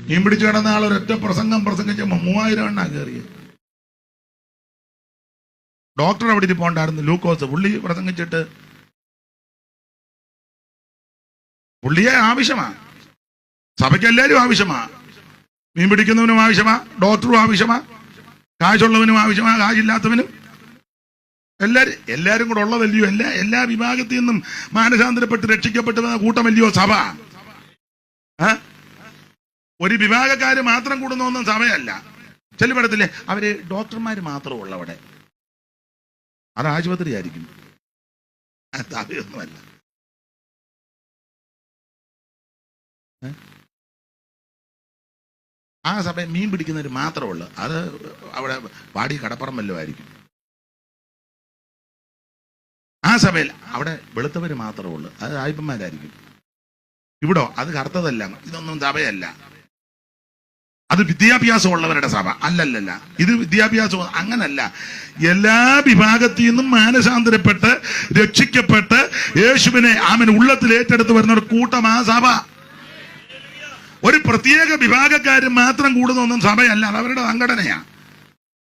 മീൻ പിടിച്ചു കിടന്ന ആൾ ഒരൊറ്റ പ്രസംഗം പ്രസംഗിച്ചപ്പോൾ 3000 എണ്ണ കയറിയത്. ഡോക്ടർ അവിടെ ഇരിപ്പുണ്ടായിരുന്നു, ലൂക്കോസ്. പുള്ളി പ്രസംഗിച്ചിട്ട് പുള്ളിയെ ആവശ്യമാ, സഭയ്ക്ക് എല്ലാവരും ആവശ്യമാ. മീൻ പിടിക്കുന്നവനും ആവശ്യമാ, ഡോക്ടറും ആവശ്യമാ, കാശുള്ളവനും ആവശ്യമാ, കാശില്ലാത്തവനും. എല്ലാരും കൂടെ ഉള്ളതല്ലയോ? എല്ലാ വിഭാഗത്തിൽ നിന്നും മാനസാന്തരപ്പെട്ട് രക്ഷിക്കപ്പെട്ട് കൂട്ടമല്ലയോ സഭ? ഒരു വിഭാഗക്കാര് മാത്രം കൂടുന്ന ഒന്നും സഭയല്ല. ചെല്ലുപടത്തില്ലേ അവര് ഡോക്ടർമാര് മാത്രമേ ഉള്ളൂ അവിടെ. അത് ആശുപത്രി ആയിരിക്കും, സഭയൊന്നുമല്ല. ആ സഭ മീൻ പിടിക്കുന്നവർ മാത്രമേ ഉള്ളൂ. അത് അവിടെ വാടി കടപ്പുറം വല്ലതും ആയിരിക്കും. ആ സഭയിൽ അവിടെ വെളുത്തവര് മാത്രമേ ഉള്ളൂ, അത് ആയിപ്പന്മാരായിരിക്കും. ഇവിടോ അത് കറുത്തതല്ല. ഇതൊന്നും സഭയല്ല, അത് വിദ്യാഭ്യാസമുള്ളവരുടെ സഭ. അല്ലല്ല, ഇത് വിദ്യാഭ്യാസം അങ്ങനല്ല. എല്ലാ വിഭാഗത്തിൽ നിന്നും മാനസാന്തരപ്പെട്ട് രക്ഷിക്കപ്പെട്ട് യേശുവിനെ ആമൻ ഉള്ളത്തിൽ ഏറ്റെടുത്ത് വരുന്ന ഒരു കൂട്ടം ആ സഭ. ഒരു പ്രത്യേക വിഭാഗക്കാരും മാത്രം കൂടുന്ന ഒന്നും സഭയല്ല, അത് അവരുടെ സംഘടനയാണ്.